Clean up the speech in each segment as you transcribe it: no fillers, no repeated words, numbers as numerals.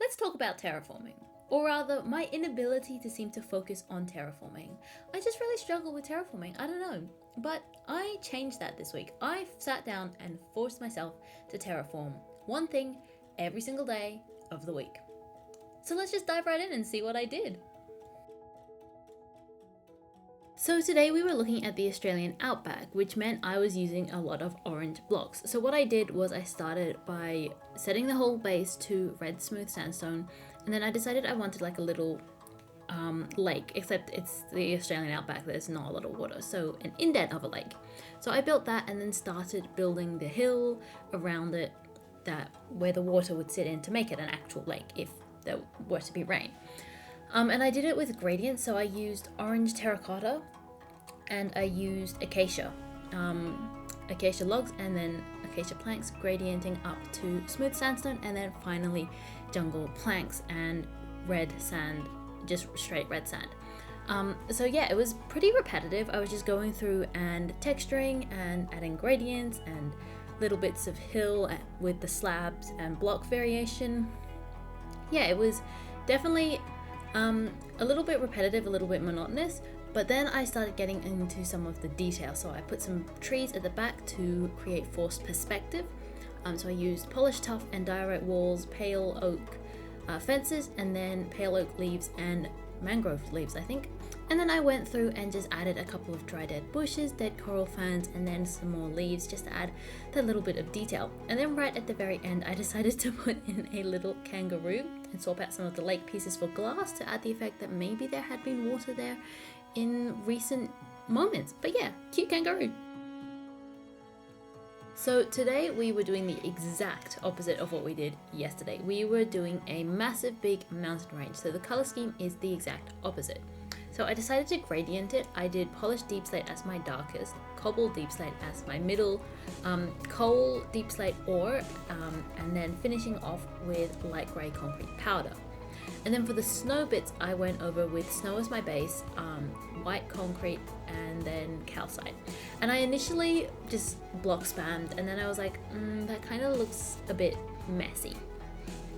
Let's talk about terraforming, or rather my inability to seem to focus on terraforming. I just really struggle with terraforming, I don't know, but I changed that this week. I sat down and forced myself to terraform one thing every single day of the week. So let's just dive right in and see what I did. So today we were looking at the Australian outback, which meant I was using a lot of orange blocks. So what I did was I started by setting the whole base to red smooth sandstone, and then I decided I wanted like a little lake, except it's the Australian outback, there's not a lot of water, so an indent of a lake. So I built that and then started building the hill around it, that where the water would sit in to make it an actual lake if there were to be rain. And I did it with gradients, so I used orange terracotta and I used acacia logs and then acacia planks, gradienting up to smooth sandstone, and then finally jungle planks and red sand, just straight red sand. So yeah, it was pretty repetitive. I was just going through and texturing and adding gradients and little bits of hill with the slabs and block variation. Yeah, it was definitely a little bit repetitive, a little bit monotonous, but then I started getting into some of the detail. So I put some trees at the back to create forced perspective. So I used polished tuff and diorite walls, pale oak fences, and then pale oak leaves and mangrove leaves, I think. And then I went through and just added a couple of dry dead bushes, dead coral ferns, and then some more leaves just to add that little bit of detail. And then right at the very end, I decided to put in a little kangaroo and swap out some of the lake pieces for glass to add the effect that maybe there had been water there in recent moments. But yeah, cute kangaroo. So today we were doing the exact opposite of what we did yesterday. We were doing a massive big mountain range, so the color scheme is the exact opposite. So I decided to gradient it. I did polished deep slate as my darkest, cobble deep slate as my middle, coal deep slate ore, and then finishing off with light grey concrete powder. And then for the snow bits, I went over with snow as my base, white concrete, and then calcite. And I initially just block spammed, and then I was like, that kind of looks a bit messy.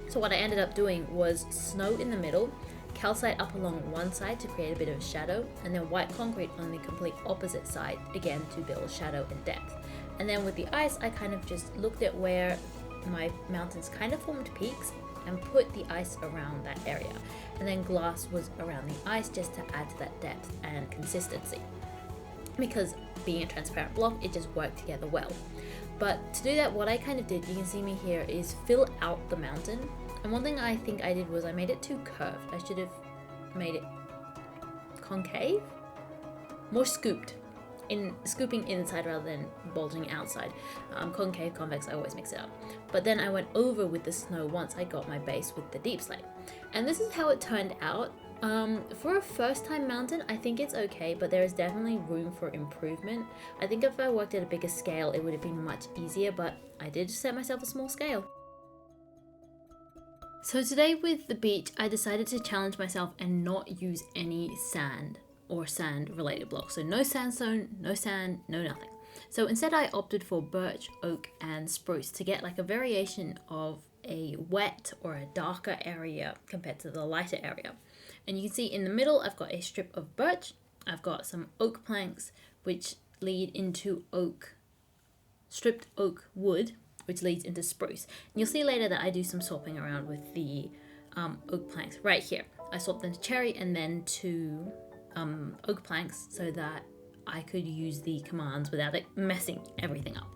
So what I ended up doing was snow in the middle, calcite up along one side to create a bit of a shadow, and then white concrete on the complete opposite side, again to build shadow and depth. And then with the ice, I kind of just looked at where my mountains kind of formed peaks and put the ice around that area. And then glass was around the ice just to add to that depth and consistency. Because being a transparent block, it just worked together well. But to do that, what I kind of did, you can see me here, is fill out the mountain. And one thing I think I did was I made it too curved. I should have made it concave, more scooped, scooping inside rather than bulging outside. Concave, convex, I always mix it up. But then I went over with the snow once I got my base with the deep slate. And this is how it turned out. For a first time mountain, I think it's okay, but there is definitely room for improvement. I think if I worked at a bigger scale, it would have been much easier, but I did set myself a small scale. So today with the beach, I decided to challenge myself and not use any sand or sand related blocks. So no sandstone, no sand, no nothing. So instead I opted for birch, oak and spruce to get like a variation of a wet or a darker area compared to the lighter area. And you can see in the middle, I've got a strip of birch. I've got some oak planks, which lead into stripped oak wood, which leads into spruce. And you'll see later that I do some swapping around with the oak planks right here. I swapped them to cherry and then to oak planks so that I could use the commands without it messing everything up.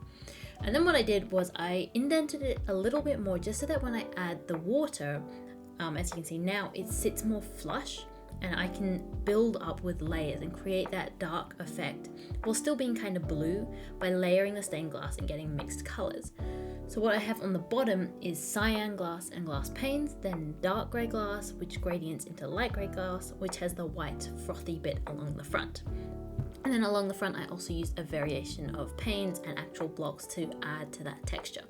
And then what I did was I indented it a little bit more just so that when I add the water, as you can see now, it sits more flush and I can build up with layers and create that dark effect while still being kind of blue by layering the stained glass and getting mixed colors. So what I have on the bottom is cyan glass and glass panes, then dark grey glass, which gradients into light grey glass, which has the white frothy bit along the front. And then along the front, I also used a variation of panes and actual blocks to add to that texture.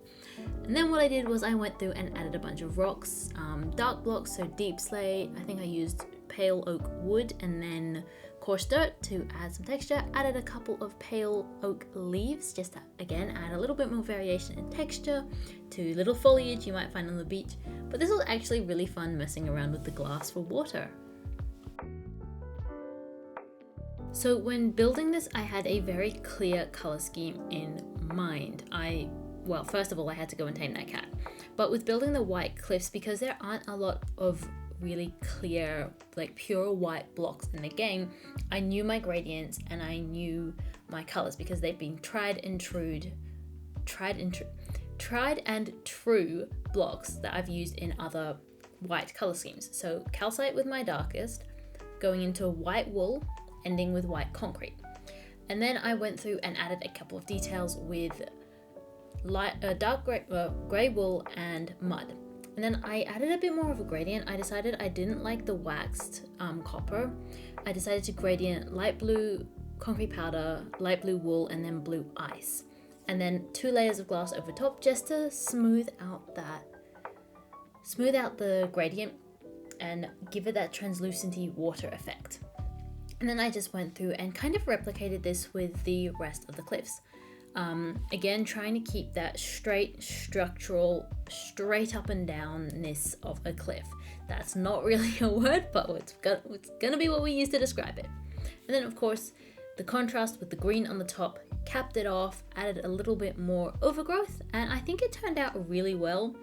And then what I did was I went through and added a bunch of rocks, dark blocks, so deep slate. I think I used pale oak wood and then coarse dirt to add some texture, added a couple of pale oak leaves just to, again, add a little bit more variation in texture to little foliage you might find on the beach. But this was actually really fun messing around with the glass for water. So when building this, I had a very clear color scheme in mind. Well, first of all, I had to go and tame that cat. But with building the white cliffs, because there aren't a lot of really clear, like pure white blocks in the game, I knew my gradients and I knew my colors because they've been tried and true blocks that I've used in other white color schemes. So calcite with my darkest, going into white wool, ending with white concrete. And then I went through and added a couple of details with dark gray wool and mud. And then I added a bit more of a gradient. I decided I didn't like the waxed copper. I decided to gradient light blue concrete powder, light blue wool, and then blue ice. And then 2 layers of glass over top just to smooth out the gradient and give it that translucenty water effect. And then I just went through and kind of replicated this with the rest of the cliffs. Again, trying to keep that structural, straight up and downness of a cliff. That's not really a word, but it's gonna be what we use to describe it. And then of course, the contrast with the green on the top capped it off, added a little bit more overgrowth, and I think it turned out really well.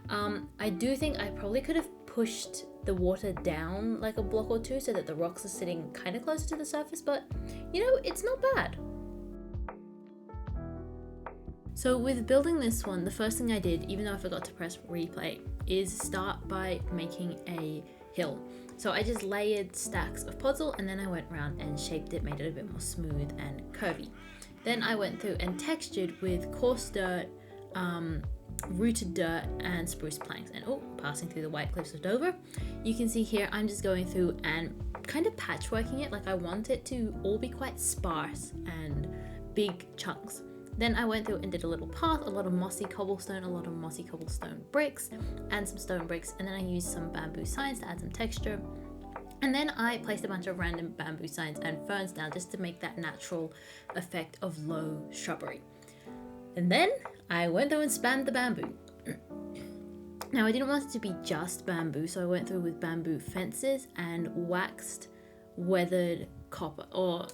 I do think I probably could have pushed the water down like a block or two so that the rocks are sitting kind of closer to the surface, but you know, it's not bad. So with building this one, the first thing I did, even though I forgot to press replay, is start by making a hill. So I just layered stacks of podzol and then I went around and shaped it, made it a bit more smooth and curvy. Then I went through and textured with coarse dirt, rooted dirt and spruce planks, and passing through the white cliffs of Dover. You can see here I'm just going through and kind of patchworking it. Like I want it to all be quite sparse and big chunks. Then I went through and did a little path, a lot of mossy cobblestone bricks and some stone bricks, and then I used some bamboo signs to add some texture. And then I placed a bunch of random bamboo signs and ferns down just to make that natural effect of low shrubbery. And then I went through and spammed the bamboo. Now I didn't want it to be just bamboo, so I went through with bamboo fences and waxed weathered copper, or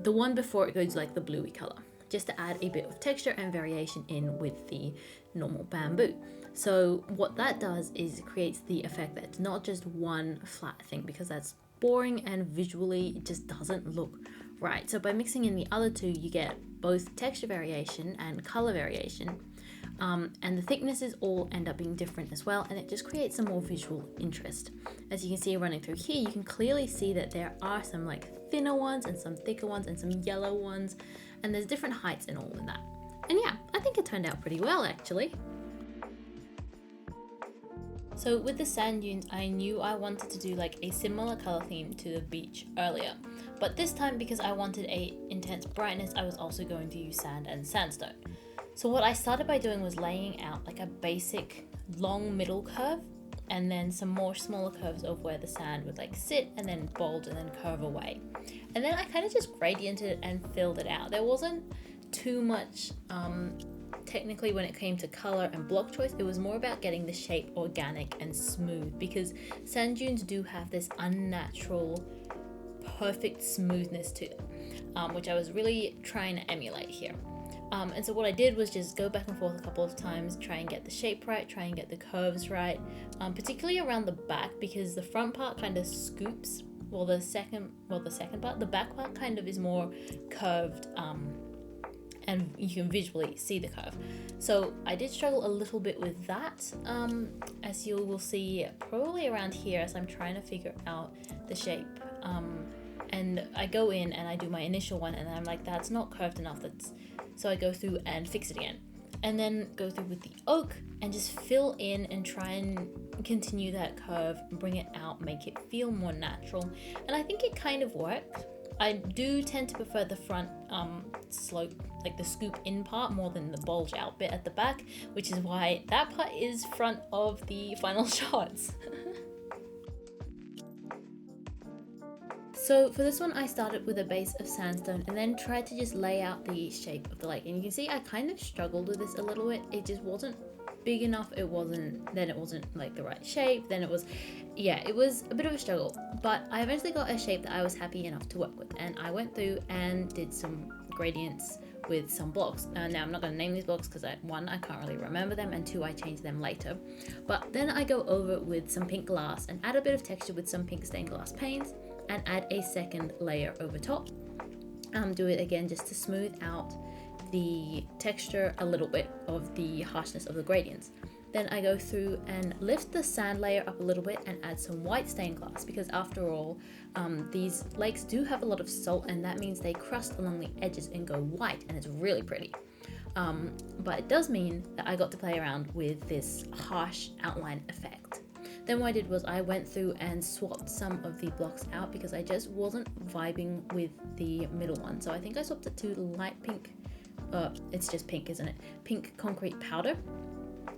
the one before it goes like the bluey color, just to add a bit of texture and variation in with the normal bamboo. So what that does is it creates the effect that it's not just one flat thing, because that's boring and visually it just doesn't look right. So by mixing in the other two, you get both texture variation and color variation, and the thicknesses all end up being different as well, and it just creates some more visual interest. As you can see running through here, you can clearly see that there are some like thinner ones and some thicker ones and some yellow ones, and there's different heights and all in that. And yeah, I think it turned out pretty well actually. So with the sand dunes, I knew I wanted to do like a similar color theme to the beach earlier, but this time because I wanted a intense brightness, I was also going to use sand and sandstone. So what I started by doing was laying out like a basic long middle curve, and then some more smaller curves of where the sand would like sit and then bulge and then curve away. And then I kind of just gradiented it and filled it out. There wasn't too much technically when it came to color and block choice. It was more about getting the shape organic and smooth, because sand dunes do have this unnatural perfect smoothness to them, which I was really trying to emulate here. And so what I did was just go back and forth a couple of times, try and get the shape right, try and get the curves right, particularly around the back, because the front part kind of scoops, the back part kind of is more curved, and you can visually see the curve. So I did struggle a little bit with that, as you will see probably around here as I'm trying to figure out the shape. And I go in and I do my initial one and I'm like, that's not curved enough, so I go through and fix it again. And then go through with the oak and just fill in and try and continue that curve and bring it out, make it feel more natural. And I think it kind of worked. I do tend to prefer the front slope, like the scoop in part, more than the bulge out bit at the back, which is why that part is front of the final shots. So for this one, I started with a base of sandstone and then tried to just lay out the shape of the lake. And you can see I kind of struggled with this a little bit. It just wasn't big enough. It wasn't like the right shape. Then it was a bit of a struggle. But I eventually got a shape that I was happy enough to work with. And I went through and did some gradients with some blocks. Now I'm not going to name these blocks because one, I can't really remember them, and two, I change them later. But then I go over with some pink glass and add a bit of texture with some pink stained glass paints, and add a second layer over top. Do it again just to smooth out the texture a little bit of the harshness of the gradients. Then I go through and lift the sand layer up a little bit and add some white stained glass, because after all, these lakes do have a lot of salt, and that means they crust along the edges and go white, and it's really pretty. But it does mean that I got to play around with this harsh outline effect. Then what I did was I went through and swapped some of the blocks out because I just wasn't vibing with the middle one. So I think I swapped it to light pink. It's just pink, isn't it? Pink concrete powder.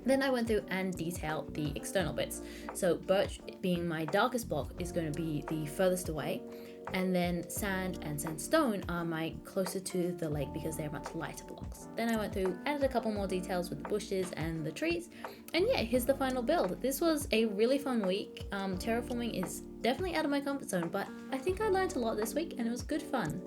Then I went through and detailed the external bits. So birch, being my darkest block, is going to be the furthest away. And then sand and sandstone are my closer to the lake because they're much lighter blocks. Then I went through, added a couple more details with the bushes and the trees. And yeah, here's the final build. This was a really fun week. Terraforming is definitely out of my comfort zone, but I think I learned a lot this week and it was good fun.